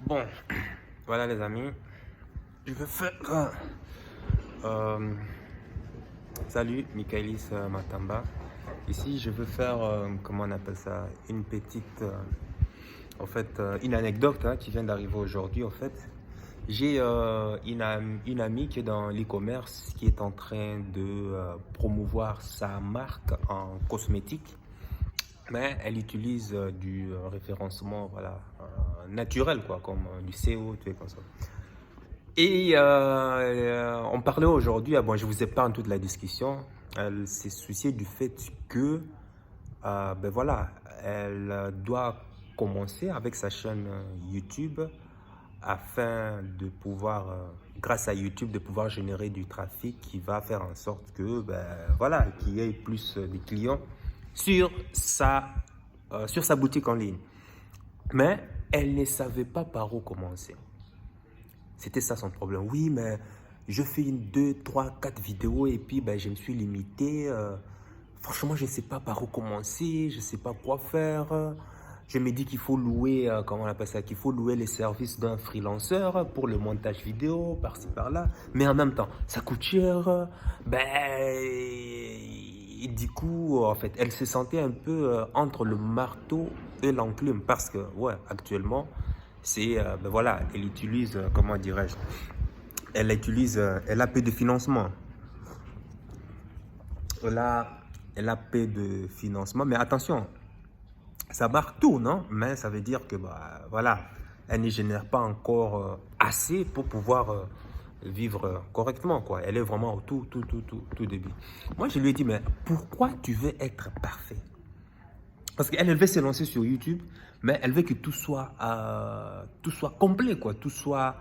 Bon, voilà les amis, je vais faire... salut, Michaelis Matamba. Ici, je veux faire, comment on appelle ça, une petite... une anecdote qui vient d'arriver aujourd'hui, en fait. J'ai une amie qui est dans l'e-commerce, qui est en train de promouvoir sa marque en cosmétique. Mais elle utilise du référencement voilà, naturel, quoi, comme du SEO, tu sais, comme ça. Et on parlait aujourd'hui, bon, je vous épargne toute la discussion, elle s'est souciée du fait que, ben voilà, elle doit commencer avec sa chaîne YouTube afin de pouvoir, grâce à YouTube, de pouvoir générer du trafic qui va faire en sorte que, ben voilà, qu'il y ait plus de clients sur sur sa boutique en ligne. Mais elle ne savait pas par où commencer. C'était ça son problème. Oui, mais je fais une, deux, trois, quatre vidéos et puis ben, je me suis limité. Franchement, je ne sais pas par où commencer, je ne sais pas quoi faire. Je me dis qu'il faut louer, comment on appelle ça, qu'il faut louer les services d'un freelanceur pour le montage vidéo, par-ci, par-là. Mais en même temps, ça coûte cher. Et du coup, en fait, elle se sentait un peu entre le marteau et l'enclume parce que, ouais, actuellement, c'est, ben voilà, elle utilise, comment dirais-je, elle a peu de financement. Elle a, elle a peu de financement, mais attention, ça marque tout, non? Mais ça veut dire que, bah, voilà, elle ne génère pas encore assez pour pouvoir vivre correctement, quoi. Elle est vraiment au tout début. Moi, je lui ai dit, mais pourquoi tu veux être parfait? Parce qu'elle elle veut se lancer sur YouTube, mais elle veut que tout soit complet, quoi. Tout soit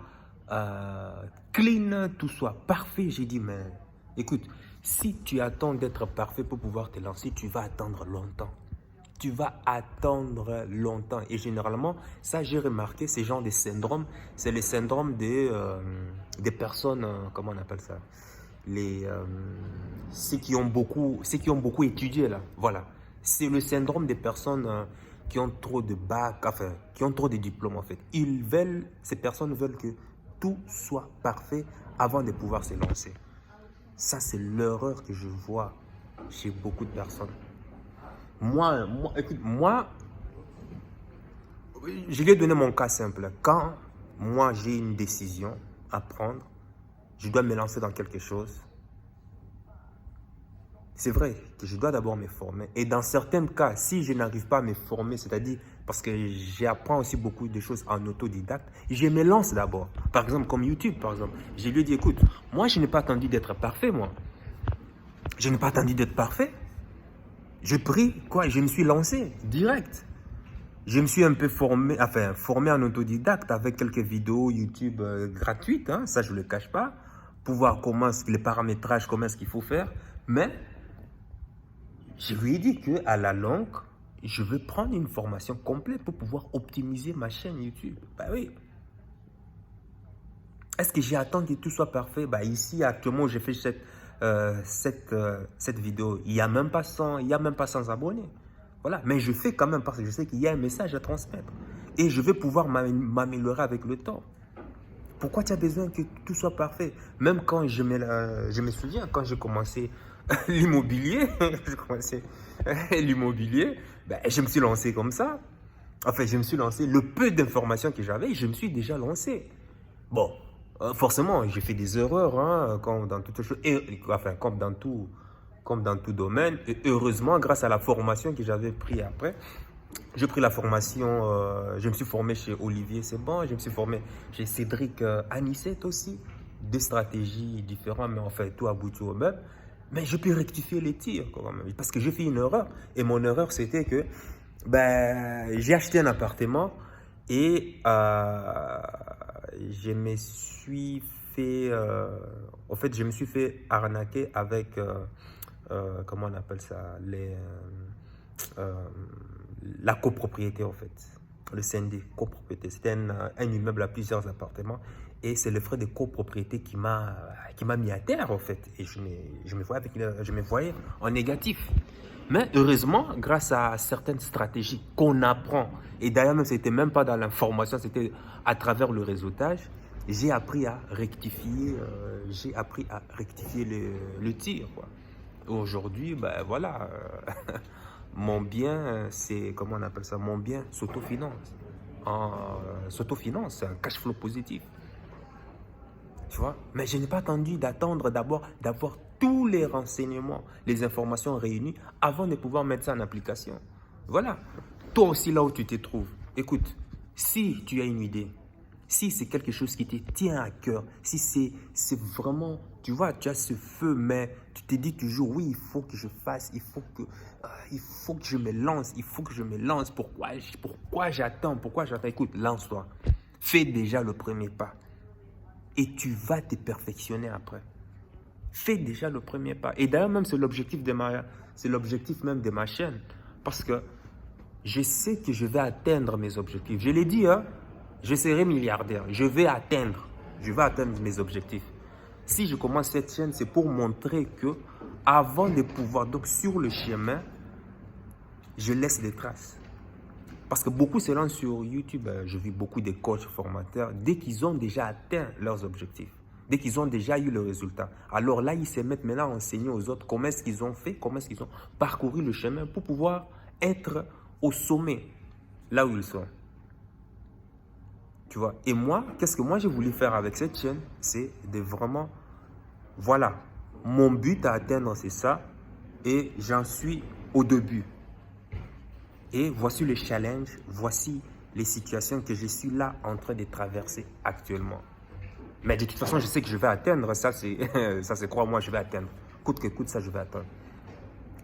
clean, tout soit parfait. J'ai dit, mais écoute, si tu attends d'être parfait pour pouvoir te lancer, tu vas attendre longtemps. Tu vas attendre longtemps. Et généralement, ça j'ai remarqué, ces genres de syndromes, c'est le syndrome des personnes, comment on appelle ça? Les, ceux qui ont beaucoup étudié là, voilà. C'est le syndrome des personnes qui ont trop de bacs, enfin, qui ont trop de diplômes en fait. Ces personnes veulent que tout soit parfait avant de pouvoir se lancer. Ça, c'est l'erreur que je vois chez beaucoup de personnes. Écoute, moi, je lui ai donné mon cas simple. Quand moi, j'ai une décision à prendre, je dois me lancer dans quelque chose. C'est vrai que je dois d'abord me former. Et dans certains cas, si je n'arrive pas à me former, c'est-à-dire parce que j'apprends aussi beaucoup de choses en autodidacte, je me lance d'abord. Par exemple, comme YouTube, par exemple. Je lui ai dit, écoute, moi, je n'ai pas attendu d'être parfait, moi. Je n'ai pas attendu d'être parfait. Je prie, quoi, je me suis lancé, direct. Je me suis un peu formé en autodidacte avec quelques vidéos YouTube gratuites, hein, ça je ne le cache pas, pour voir comment les paramétrages, comment est-ce qu'il faut faire. Mais je lui ai dit qu'à la longue, je veux prendre une formation complète pour pouvoir optimiser ma chaîne YouTube. Bah oui. Est-ce que j'attends que tout soit parfait? Bah ici, actuellement, j'ai fait cette vidéo. Il n'y a même pas 100, il y a même pas 100 abonnés. Voilà. Mais je fais quand même parce que je sais qu'il y a un message à transmettre. Et je vais pouvoir m'améliorer avec le temps. Pourquoi tu as besoin que tout soit parfait? Même quand je me souviens, quand j'ai commencé l'immobilier, ben, je me suis lancé comme ça. Enfin, je me suis lancé, le peu d'informations que j'avais, je me suis déjà lancé. Bon, forcément, j'ai fait des erreurs, hein, comme dans toute chose, enfin, comme dans tout domaine. Et heureusement, grâce à la formation que j'avais pris après, j'ai pris la formation, je me suis formé chez Olivier Seban, je me suis formé chez Cédric Anissette aussi. Deux stratégies différentes, mais en fait, tout aboutit au même. Mais je peux rectifier les tirs quand même, parce que j'ai fait une erreur. Et mon erreur, c'était que ben, j'ai acheté un appartement et je me suis fait, en fait, je me suis fait arnaquer avec, comment on appelle ça, euh, la copropriété en fait, le CND, copropriété. C'était un immeuble à plusieurs appartements et c'est le frais de copropriété qui m'a mis à terre en fait. Et je me voyais en négatif. Mais heureusement, grâce à certaines stratégies qu'on apprend, et d'ailleurs même, ce n'était même pas dans l'information, c'était à travers le réseautage, j'ai appris à rectifier, le tir, quoi. Aujourd'hui, ben voilà, mon bien, c'est, comment on appelle ça, mon bien s'autofinance. S'autofinance, c'est un cash flow positif. Tu vois? Mais je n'ai pas attendu d'attendre d'abord d'avoir tous les renseignements, les informations réunies avant de pouvoir mettre ça en application. Voilà. Toi aussi, là où tu te trouves, écoute, si tu as une idée, si c'est quelque chose qui te tient à cœur, si c'est vraiment, tu vois, tu as ce feu, mais tu te dis toujours, oui, il faut que je fasse, il faut que je me lance, il faut que je me lance. Pourquoi j'attends? Pourquoi j'attends? Écoute, lance-toi. Fais déjà le premier pas et tu vas te perfectionner après. Fais déjà le premier pas. Et d'ailleurs, même c'est l'objectif même de ma chaîne. Parce que je sais que je vais atteindre mes objectifs. Je l'ai dit, hein, je serai milliardaire. Je vais atteindre mes objectifs. Si je commence cette chaîne, c'est pour montrer que avant de pouvoir, donc sur le chemin, je laisse des traces. Parce que beaucoup se lancent sur YouTube, je vis beaucoup de coachs formateurs, dès qu'ils ont déjà atteint leurs objectifs, dès qu'ils ont déjà eu le résultat. Alors là, ils se mettent maintenant à enseigner aux autres comment est-ce qu'ils ont fait, comment est-ce qu'ils ont parcouru le chemin pour pouvoir être au sommet, là où ils sont. Tu vois? Et moi, qu'est-ce que moi j'ai voulu faire avec cette chaîne? C'est de vraiment, voilà, mon but à atteindre, c'est ça, et j'en suis au début. Et voici le challenge, voici les situations que je suis là en train de traverser actuellement. Mais de toute façon, je sais que je vais atteindre, ça c'est crois-moi, je vais atteindre. Coûte que coûte, ça je vais atteindre.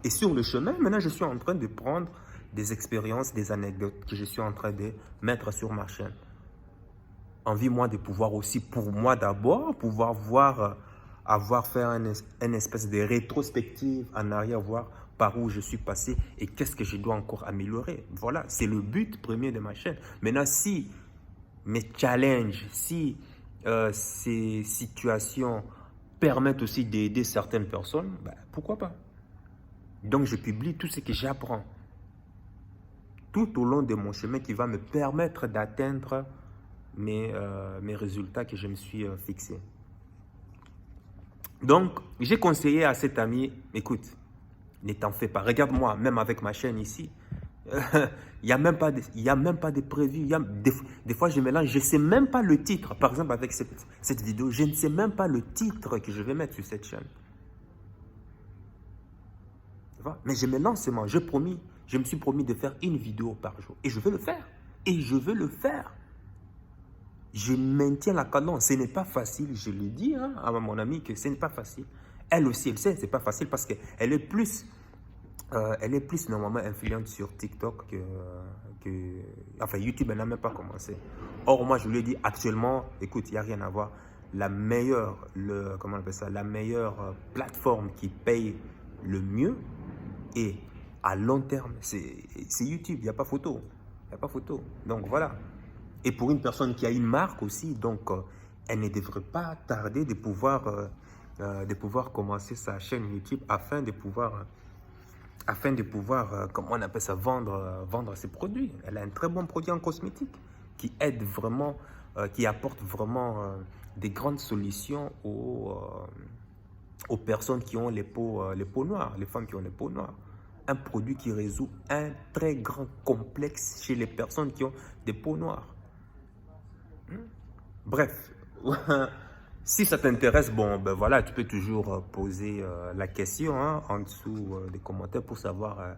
Et sur le chemin, maintenant je suis en train de prendre des expériences, des anecdotes que je suis en train de mettre sur ma chaîne. Envie moi de pouvoir aussi, pour moi d'abord, pouvoir voir, avoir fait une espèce de rétrospective en arrière, voir par où je suis passé et qu'est-ce que je dois encore améliorer. Voilà, c'est le but premier de ma chaîne. Maintenant, si mes challenges, si ces situations permettent aussi d'aider certaines personnes, ben, pourquoi pas? Donc, je publie tout ce que j'apprends tout au long de mon chemin qui va me permettre d'atteindre mes résultats que je me suis fixés. Donc, j'ai conseillé à cet ami, écoute, ne t'en fais pas. Regarde-moi, même avec ma chaîne ici, il n'y a même pas de prévu. Des fois, je mélange, je ne sais même pas le titre. Par exemple, avec cette vidéo, je ne sais même pas le titre que je vais mettre sur cette chaîne. Tu vois? Mais je me lance seulement. Je me suis promis de faire une vidéo par jour. Et je vais le faire. Et je veux le faire. Je maintiens la cadence. Ce n'est pas facile. Je le dis hein, à mon amie que ce n'est pas facile. Elle aussi, elle sait que ce n'est pas facile parce qu'elle est plus... elle est plus normalement influente sur TikTok enfin, YouTube, elle n'a même pas commencé. Or, moi, je lui ai dit actuellement, écoute, il n'y a rien à voir. La meilleure, comment on appelle ça, la meilleure plateforme qui paye le mieux et à long terme, c'est YouTube. Il n'y a pas photo. Il n'y a pas photo. Donc, voilà. Et pour une personne qui a une marque aussi, donc, elle ne devrait pas tarder de pouvoir commencer sa chaîne YouTube afin de pouvoir comment on appelle ça, vendre ses produits. Elle a un très bon produit en cosmétique qui aide vraiment, qui apporte vraiment des grandes solutions aux personnes qui ont les peaux noires, les femmes qui ont les peaux noires. Un produit qui résout un très grand complexe chez les personnes qui ont des peaux noires. Bref, si ça t'intéresse, bon, ben voilà, tu peux toujours poser la question hein, en dessous des commentaires pour savoir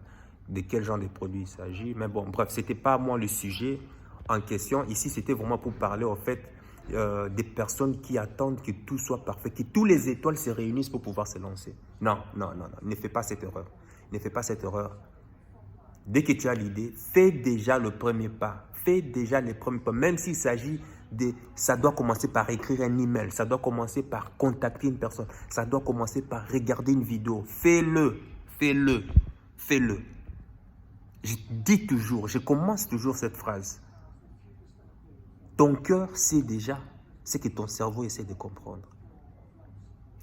de quel genre de produit il s'agit. Mais bon, bref, c'était pas moi le sujet en question. Ici, c'était vraiment pour parler en fait des personnes qui attendent que tout soit parfait, que tous les étoiles se réunissent pour pouvoir se lancer. Non, non, non, non, ne fais pas cette erreur. Ne fais pas cette erreur. Dès que tu as l'idée, fais déjà le premier pas. Fais déjà les premiers pas, même s'il s'agit ça doit commencer par écrire un email, ça doit commencer par contacter une personne, ça doit commencer par regarder une vidéo. Fais-le, fais-le, fais-le. Je dis toujours, je commence toujours cette phrase. Ton cœur sait déjà ce que ton cerveau essaie de comprendre.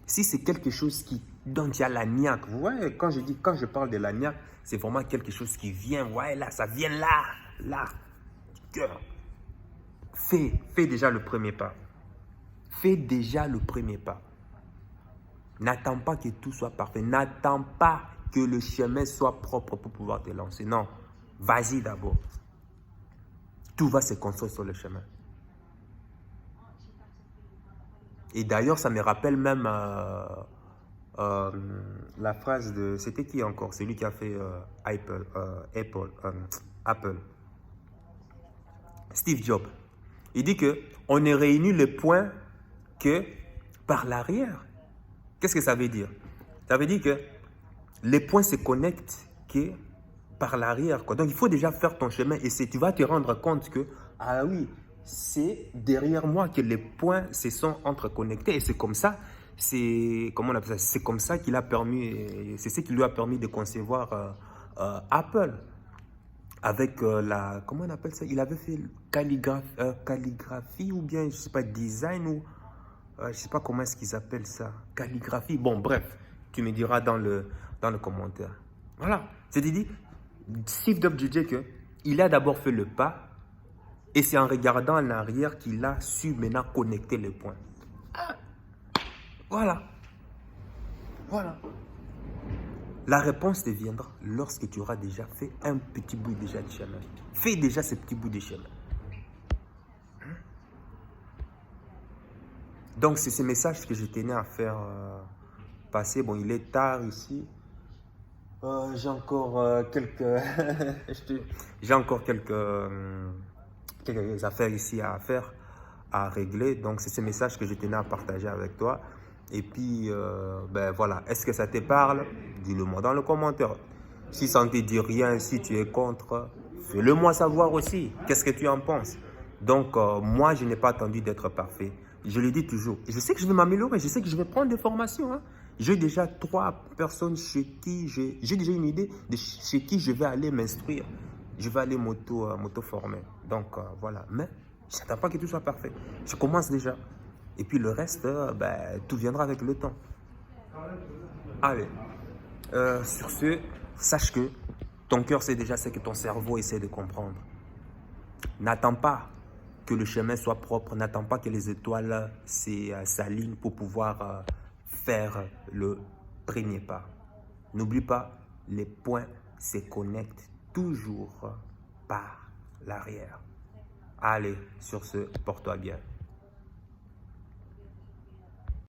Si c'est quelque chose qui Donc, il y a la niaque. Ouais, quand je parle de la niaque, c'est vraiment quelque chose qui vient. Ouais, là, ça vient là, du cœur. Fais déjà le premier pas. Fais déjà le premier pas. N'attends pas que tout soit parfait. N'attends pas que le chemin soit propre pour pouvoir te lancer. Non, vas-y d'abord. Tout va se construire sur le chemin. Et d'ailleurs, ça me rappelle même la phrase de... C'était qui encore? C'est lui qui a fait Apple. Steve Jobs. Il dit que on ne réunit le point que par l'arrière. Qu'est-ce que ça veut dire? Ça veut dire que les points se connectent que par l'arrière. Donc, il faut déjà faire ton chemin et tu vas te rendre compte que, ah oui, c'est derrière moi que les points se sont interconnectés. Et c'est comme ça, comment on appelle ça? C'est comme ça qu'il a permis, c'est ce qui lui a permis de concevoir Apple. Avec comment on appelle ça? Il avait fait calligraphie ou bien, je ne sais pas, design ou... je ne sais pas comment est-ce qu'ils appellent ça. Calligraphie. Bon, bref, tu me diras dans le commentaire. Voilà. C'est-à-dire, Steve Jobs disait qu'il a d'abord fait le pas et c'est en regardant en arrière qu'il a su maintenant connecter les points. Voilà. Voilà. La réponse te viendra lorsque tu auras déjà fait un petit bout déjà de chemin. Fais déjà ce petit bout de chemin. Donc, c'est ce message que je tenais à faire passer. Bon, il est tard ici. J'ai encore j'ai encore quelques affaires ici à faire, à régler. Donc, c'est ce message que je tenais à partager avec toi. Et puis, ben voilà. Est-ce que ça te parle? Dis-le-moi dans le commentaire. Si ça ne te dit rien, si tu es contre, fais-le moi savoir aussi. Qu'est-ce que tu en penses? Donc, moi, je n'ai pas attendu d'être parfait. Je le dis toujours. Je sais que je vais m'améliorer. Je sais que je vais prendre des formations. Hein. J'ai déjà 3 personnes chez qui j'ai déjà une idée de chez qui je vais aller m'instruire. Je vais aller m'auto-former. Donc, voilà. Mais je n'attends pas que tout soit parfait. Je commence déjà. Et puis le reste, ben, tout viendra avec le temps. Allez. Sur ce, sache que ton cœur sait déjà ce que ton cerveau essaie de comprendre. N'attends pas que le chemin soit propre. N'attends pas que les étoiles s'alignent pour pouvoir faire le premier pas. N'oublie pas, les points se connectent toujours par l'arrière. Allez, sur ce, porte-toi bien.